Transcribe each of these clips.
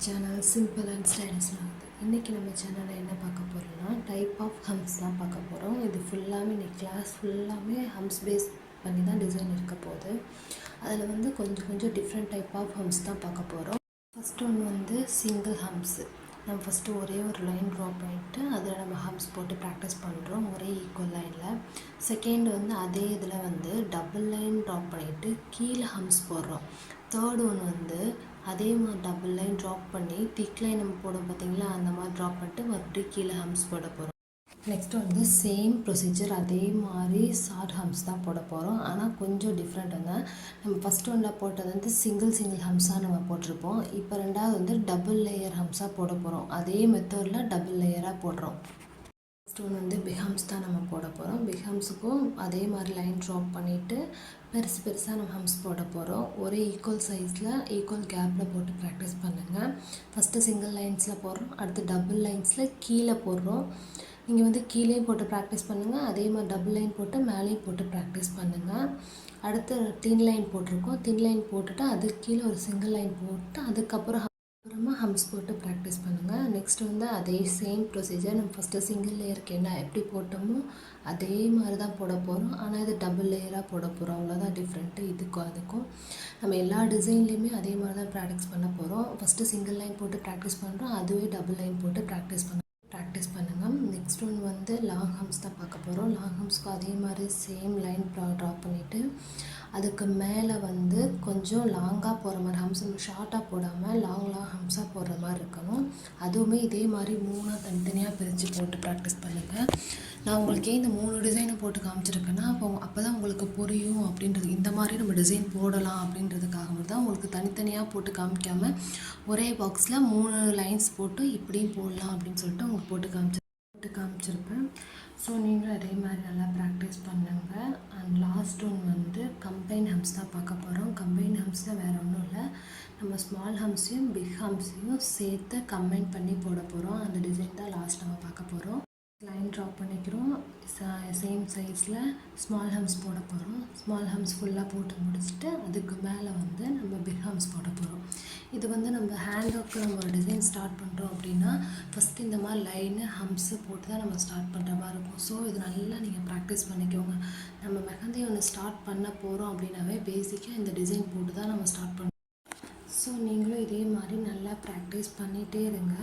Channel simple and ஸ்டைலிஷ்லாம் வந்து இன்றைக்கி நம்ம சேனலில் என்ன பார்க்க போகிறோம்னா டைப் ஆஃப் ஹம்ஸ் தான் பார்க்க போகிறோம். இது ஃபுல்லாமே இன்றைக்கி கிளாஸ் ஃபுல்லாமே ஹம்ஸ் பேஸ் பண்ணி தான் டிசைன் இருக்க போகுது. அதில் வந்து கொஞ்சம் டிஃப்ரெண்ட் டைப் ஆஃப் ஹம்ஸ் தான் பார்க்க போகிறோம். ஃபஸ்ட்டு ஒன்று வந்து சிங்கிள் ஹம்ஸு. நம்ம ஃபஸ்ட்டு ஒரே ஒரு லைன் ட்ரா பண்ணிவிட்டு அதில் நம்ம ஹம்ஸ் போட்டு ப்ராக்டிஸ் பண்ணுறோம் ஒரே ஈக்குவல் லைனில். செகண்ட் வந்து அதே இதில் வந்து டபுள் லைன் ட்ரா பண்ணிவிட்டு கீழே ஹம்ஸ் போடுறோம். தேர்ட் ஒன்று வந்து அதே மாதிரி டபுள் லைன் ட்ராப் பண்ணி திக் லைன் நம்ம போட பார்த்திங்களா, அந்த மாதிரி ட்ராப் பண்ணிட்டு மறுபடியும் கீழே ஹம்ஸ் போட போகிறோம். நெக்ஸ்ட் வந்து சேம் ப்ரொசீஜர் அதே மாதிரி ஷார்ட் ஹம்ஸ் தான் போட போகிறோம். ஆனால் கொஞ்சம் டிஃப்ரெண்ட்டுங்க. நம்ம ஃபஸ்ட் ஒன்றில் போட்டது வந்து சிங்கிள் ஹம்ஸாக நம்ம போட்டிருப்போம். இப்போ ரெண்டாவது வந்து டபுள் லேயர் ஹம்ஸாக போட போகிறோம். அதே மெத்தடில் டபுள் லேயராக போடுறோம். நெக்ஸ்ட் ஒன்று வந்து பிக் ஹம்ஸ் தான் நம்ம போட போகிறோம். பிக் ஹம்ஸுக்கும் அதே மாதிரி லைன் ட்ராப் பண்ணிவிட்டு பெருசாக நம்ம ஹம்ஸ் போட போகிறோம். ஒரே ஈக்குவல் சைஸில் ஈக்குவல் கேப்பில் போட்டு ப்ராக்டிஸ் பண்ணுங்கள். ஃபஸ்ட்டு சிங்கிள் லைன்ஸில் போடுறோம், அடுத்து டபுள் லைன்ஸில் கீழே போடுறோம். நீங்கள் வந்து கீழே போட்டு ப்ராக்டிஸ் பண்ணுங்கள். அதே மாதிரி டபுள் லைன் போட்டு மேலேயும் போட்டு ப்ராக்டிஸ் பண்ணுங்கள். அடுத்து தின் லைன் போட்டிருக்கோம். தின் லைன் போட்டுட்டு அதுக்கு கீழே ஒரு சிங்கிள் லைன் போட்டு அதுக்கப்புறமா ஹம்ஸ் போட்டு ப்ராக்டிஸ் பண்ணுங்கள். நெக்ஸ்ட் வந்து அதே சேம் ப்ரொசீஜர் நம்ம ஃபஸ்ட்டு சிங்கிள் லேயருக்கு என்ன எப்படி போட்டோமோ அதே மாதிரி தான் போட போகிறோம். ஆனால் இது டபுள் லேயராக போட போகிறோம். அவ்வளோதான் டிஃப்ரெண்ட்டு இதுக்கும் அதுக்கும். நம்ம எல்லா டிசைன்லேயுமே அதே மாதிரி தான் ப்ராக்டிஸ் பண்ண போகிறோம். ஃபஸ்ட்டு சிங்கிள் லைன் போட்டு ப்ராக்டிஸ் பண்ணுறோம், அதுவே டபுள் லைன் போட்டு ப்ராக்டிஸ் பண்ணுங்கள். நெக்ஸ்ட் ஒன்று வந்து லாங் ஹம்ஸ் தான் பார்க்க போகிறோம். லாங் ஹம்ஸ்க்கு அதே மாதிரி சேம் லைன் ட்ராப் பண்ணிவிட்டு அதுக்கு மேலே வந்து கொஞ்சம் லாங்காக போகிற மாதிரி ஹம்ஸ், ஷார்ட்டாக போடாமல் லாங் ஹம்ஸாக போடுற மாதிரி இருக்கணும். அதுவுமே இதே மாதிரி தனித்தனியாக பிரித்து போட்டு ப்ராக்டிஸ் பண்ணுங்கள். நான் உங்களுக்கு இந்த 3 டிசைனை போட்டு காமிச்சிருக்கேன்னா அப்போ தான் உங்களுக்கு புரியும் அப்படின்றது. இந்த மாதிரி நம்ம டிசைன் போடலாம் அப்படின்றதுக்காக மட்டும் தான் உங்களுக்கு தனித்தனியாக போட்டு காமிக்காமல் ஒரே பாக்ஸில் 3 லைன்ஸ் போட்டு இப்படியும் போடலாம் அப்படின்னு சொல்லிட்டு உங்களுக்கு போட்டு காமிச்சிருப்பேன். ஸோ நீங்களும் அதே மாதிரி நல்லா ப்ராக்டிஸ் பண்ணுங்கள். அண்ட் லாஸ்ட் ஒன் வந்து கம்பைன் ஹம்ஸ் தான் பார்க்க போகிறோம். கம்பைன் ஹம்ஸில் வேறு ஒன்றும் இல்லை, நம்ம ஸ்மால் ஹம்ஸையும் பிக் ஹம்ஸையும் சேர்த்து கம்பைன் பண்ணி போட போகிறோம். அந்த டிசைன் தான் லாஸ்ட் நம்ம பார்க்க போகிறோம். லைன் ட்ராப் பண்ணிக்கிறோம். சேம் சைஸில் ஸ்மால் ஹம்ஸ் போட போகிறோம். ஸ்மால் ஹம்ஸ் ஃபுல்லாக போட்டு முடிச்சுட்டு அதுக்கு மேலே வந்து நம்ம பிக் ஹம்ஸ் போட போகிறோம். இது வந்து நம்ம ஹேண்ட் ஒர்க்கு நம்ம ஒரு டிசைன் ஸ்டார்ட் பண்ணுறோம் அப்படின்னா ஃபஸ்ட்டு இந்த மாதிரி லைனு ஹம்ஸு போட்டு தான் நம்ம ஸ்டார்ட் பண்ணுற மாதிரி இருக்கும். ஸோ இது நல்லா நீங்கள் ப்ராக்டிஸ் பண்ணிக்கோங்க. நம்ம மெஹந்தி ஒன்று ஸ்டார்ட் பண்ண போகிறோம் அப்படின்னாவே பேசிக்காக இந்த டிசைன் போட்டு தான் நம்ம ஸ்டார்ட் பண்ணுறோம். ஸோ நீங்களும் இதே மாதிரி நல்லா ப்ராக்டிஸ் பண்ணிகிட்டே இருங்க.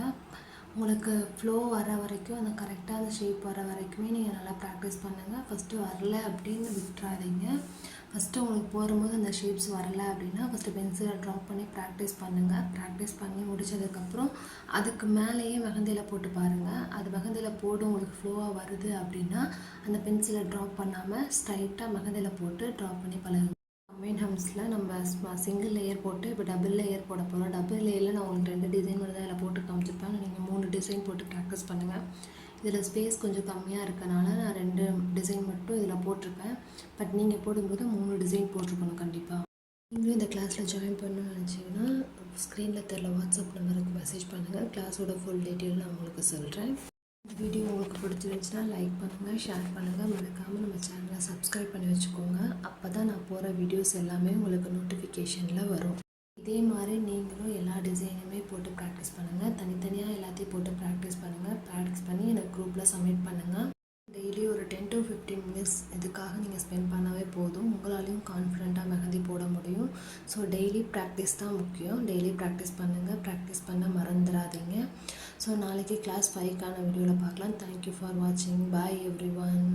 உங்களுக்கு ஃப்ளோ வர வரைக்கும் அந்த கரெக்டாக அந்த ஷேப் வர வரைக்குமே நீங்கள் நல்லா ப்ராக்டிஸ் பண்ணுங்கள். ஃபஸ்ட்டு வரல அப்படின்னு விட்டுறாதீங்க. ஃபஸ்ட்டு உங்களுக்கு போடும்போது அந்த ஷேப்ஸ் வரல அப்படின்னா ஃபஸ்ட்டு பென்சிலை ட்ராப் பண்ணி ப்ராக்டிஸ் பண்ணுங்கள். ப்ராக்டிஸ் பண்ணி முடித்ததுக்கப்புறம் அதுக்கு மேலேயே மெஹந்தியில் போட்டு பாருங்கள். அது மெஹந்தியில் போட்டு உங்களுக்கு ஃப்ளோவாக வருது அப்படின்னா அந்த பென்சிலை ட்ராப் பண்ணாமல் ஸ்ட்ரைட்டாக மெஹந்தியில் போட்டு ட்ராப் பண்ணி பழகுங்க. கம்பைன் ஹம்ஸில் நம்ம சிங்கிள் லேயர் போட்டு இப்போ டபுள் லேயர் போட போகிறோம். டபுள் லேயரில் நான் உங்களுக்கு 2 டிசைன் மட்டும் தான் இதில் போட்டு காமிச்சிருப்பேன். நீங்கள் 3 டிசைன் போட்டு ப்ராக்டிஸ் பண்ணுங்கள். இதில் ஸ்பேஸ் கொஞ்சம் கம்மியாக இருக்கனால நான் 2 டிசைன் மட்டும் இதில் போட்டிருப்பேன். பட் நீங்கள் போடும்போது 3 டிசைன் போட்டிருக்கணும் கண்டிப்பாக. நீங்களும் இந்த கிளாஸில் ஜாயின் பண்ணணும்னு நினச்சிங்கன்னா ஸ்க்ரீனில் தெரியல வாட்ஸ்அப் நம்பருக்கு மெசேஜ் பண்ணுங்கள். கிளாஸோட ஃபுல் டீட்டெயில் நான் உங்களுக்கு சொல்கிறேன். இந்த வீடியோ உங்களுக்கு பிடிச்சிருந்துச்சுன்னா லைக் பண்ணுங்கள், ஷேர் பண்ணுங்கள். மறக்காமல் நம்ம சேனலை சப்ஸ்கிரைப் பண்ணி வச்சுக்கோங்க. அப்போ தான் நான் போகிற வீடியோஸ் எல்லாமே உங்களுக்கு நோட்டிஃபிகேஷனில் வரும். இதே மாதிரி நீங்களும் எல்லா டிசைனுமே போட்டு ப்ராக்டிஸ் பண்ணுங்கள். தனித்தனியாக எல்லாத்தையும் போட்டு ப்ராக்டிஸ் பண்ணுங்கள். ப்ராக்டிஸ் பண்ணி எனக்கு குரூப்பில் சப்மிட் பண்ணுங்கள். டெய்லி ஒரு 10 to 15 மினிட்ஸ் இதுக்காக நீங்கள் ஸ்பெண்ட் பண்ணாவே போதும். உங்களாலையும் கான்ஃபிடெண்ட்டாக மெஹந்தி போட முடியும். ஸோ டெய்லி ப்ராக்டிஸ் தான் முக்கியம். டெய்லி ப்ராக்டிஸ் பண்ணுங்கள். ப்ராக்டிஸ் பண்ண மறந்துடாதீங்க. ஸோ நாளைக்கு கிளாஸ் 5க்கான வீடியோவில் பார்க்கலாம். தேங்க்யூ ஃபார் வாட்சிங். பாய் எவ்ரி ஒன்.